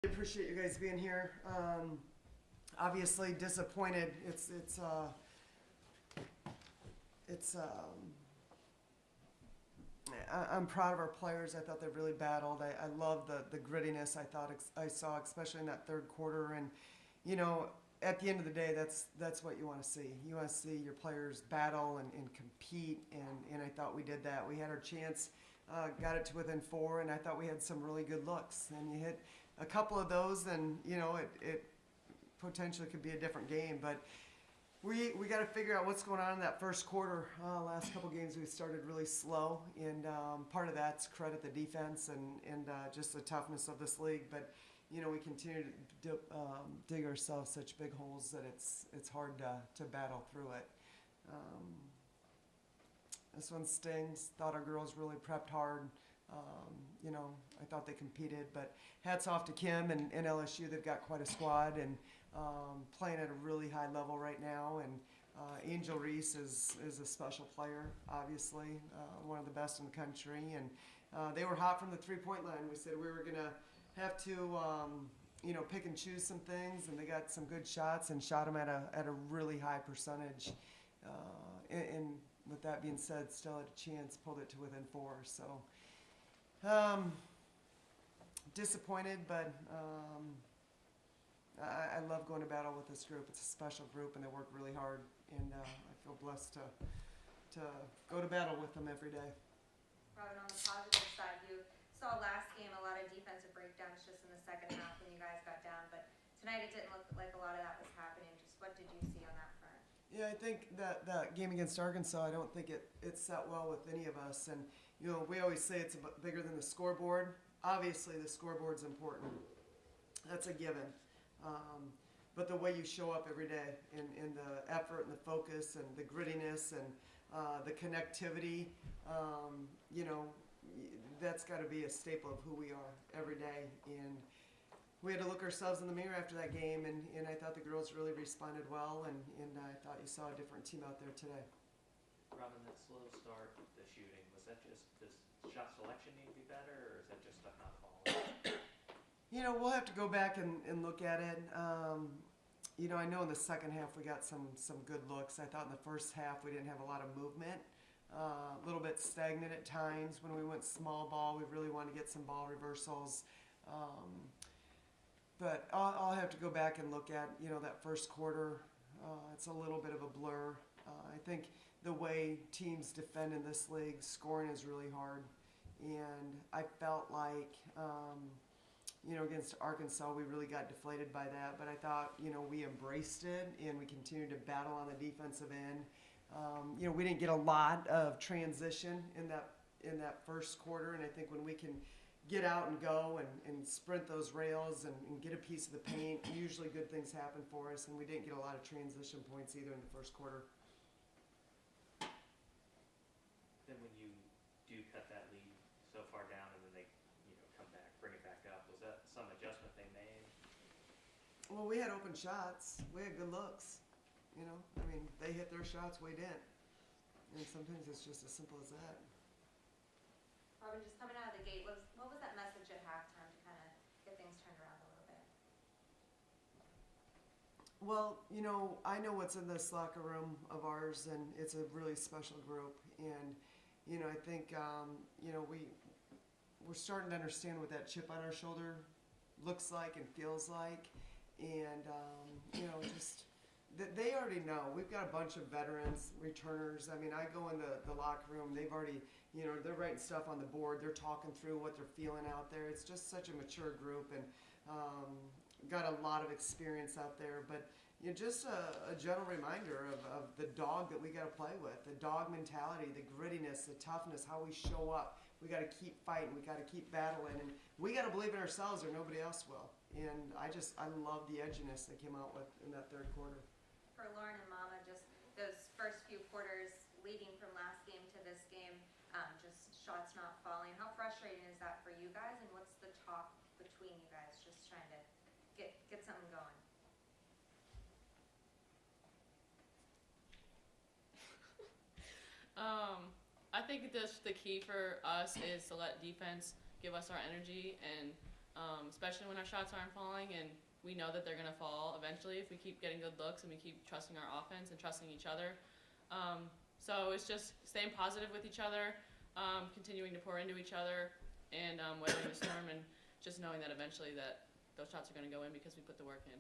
I appreciate you guys being here. Obviously disappointed. I'm proud of our players. I thought they really battled. I love the grittiness I saw, especially in that third quarter. And you know, at the end of the day, that's what you want to see. You want to see your players battle and compete. And I thought we did that. We had our chance, got it to within 4, and I thought we had some really good looks. And you hit a couple of those, and you know it potentially could be a different game. But we got to figure out what's going on in that first quarter. Last couple games we started really slow, and part of that's credit the defense and just the toughness of this league. But you know we continue to dig ourselves such big holes that it's hard to battle through it. This one stings. Thought our girls really prepped hard. You know, I thought they competed, but hats off to Kim and LSU. They've got quite a squad and playing at a really high level right now. And Angel Reese is a special player, obviously, one of the best in the country. And they were hot from the three-point line. We said we were going to have to, you know, pick and choose some things, and they got some good shots and shot them at a really high percentage. And with that being said, still had a chance, pulled it to within 4. So disappointed, but I love going to battle with this group. It's a special group, and they work really hard, and I feel blessed to go to battle with them every day. Robin, on the positive side, you saw last game a lot of defensive breakdowns just in the second half when you guys got down, but tonight it didn't look like a lot of that was happening. Just what did you see on that front? Yeah, I think that game against Arkansas, I don't think it set well with any of us. And, you know, we always say it's bigger than the scoreboard. Obviously, the scoreboard's important. That's a given. But the way you show up every day and the effort and the focus and the grittiness and the connectivity, you know, that's got to be a staple of who we are every day. And we had to look ourselves in the mirror after that game, and I thought the girls really responded well, and I thought you saw a different team out there today. Robin, that slow start, the shooting, was that just, does shot selection need to be better, or is that just stuff not falling? You know, we'll have to go back and look at it. You know, I know in the second half we got some good looks. I thought in the first half we didn't have a lot of movement. A little bit stagnant at times when we went small ball. We really wanted to get some ball reversals. But I'll have to go back and look at, you know, that first quarter. It's a little bit of a blur. I think the way teams defend in this league, scoring is really hard. And I felt like, you know, against Arkansas, we really got deflated by that. But I thought, you know, we embraced it and we continued to battle on the defensive end. You know, we didn't get a lot of transition in that first quarter. And I think when we can get out and go and sprint those rails and get a piece of the paint, usually good things happen for us. And we didn't get a lot of transition points either in the first quarter. Then when you do cut that lead so far down and then they, you know, come back, bring it back up, was that some adjustment they made? Well, we had open shots. We had good looks. You know, I mean, they hit their shots, we didn't. And sometimes it's just as simple as that. Robin, just coming out of the gate, what was that message at halftime to kind of get things turned around a little bit? Well, you know, I know what's in this locker room of ours, and it's a really special group. And, you know, I think, you know, we're starting to understand what that chip on our shoulder looks like and feels like. And, you know, just they already know. We've got a bunch of veterans, returners. I mean, I go in the locker room, they've already, you know, they're writing stuff on the board. They're talking through what they're feeling out there. It's just such a mature group and got a lot of experience out there. But, you know, just a gentle reminder of the dog that we got to play with, the dog mentality, the grittiness, the toughness, how we show up. We got to keep fighting. We got to keep battling. And we got to believe in ourselves or nobody else will. And I love the edginess they came out with in that third quarter. For Lauren and Mama, just those first few quarters leading from last game to this game, just shots not falling. How frustrating is that for you guys, and what's the talk between you guys just trying to get something going? I think just the key for us is to let defense give us our energy and especially when our shots aren't falling, and we know that they're going to fall eventually if we keep getting good looks and we keep trusting our offense and trusting each other. So it's just staying positive with each other, continuing to pour into each other, and weathering the storm, and just knowing that eventually that those shots are going to go in because we put the work in.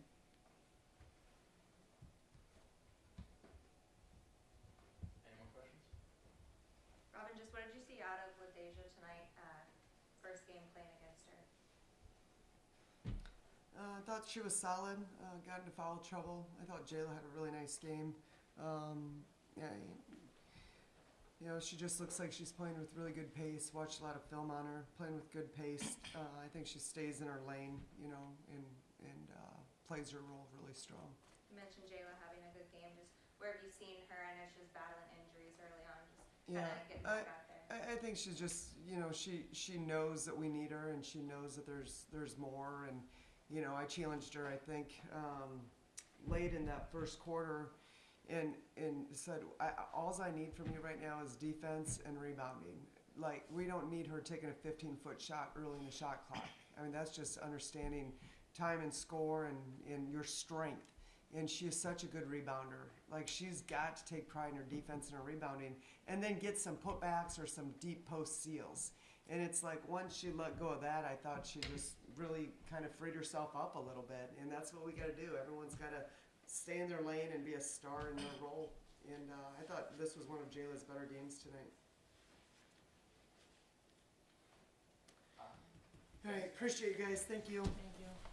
Any more questions? Robin, just what did you see out of LaDeja tonight, first game playing against her? I thought she was solid, got into foul trouble. I thought Jayla had a really nice game. Yeah, you know, she just looks like she's playing with really good pace. Watched a lot of film on her, playing with good pace. I think she stays in her lane, you know, and plays her role really strong. You mentioned Jayla having a good game. Just where have you seen her? I know she was battling injuries early on. Just Yeah, getting back out there. I think she's just, you know, she knows that we need her, and she knows that there's more. And you know, I challenged her, I think, late in that first quarter, and said, all I need from you right now is defense and rebounding. Like, we don't need her taking a 15-foot shot early in the shot clock. I mean, that's just understanding time and score and your strength. And she is such a good rebounder. Like, she's got to take pride in her defense and her rebounding, and then get some putbacks or some deep post steals. And it's like, once she let go of that, I thought she just really kind of freed herself up a little bit. And that's what we got to do. Everyone's got to stay in their lane and be a star in their role. And I thought this was one of Jayla's better games tonight. All right, appreciate you guys. Thank you. Thank you.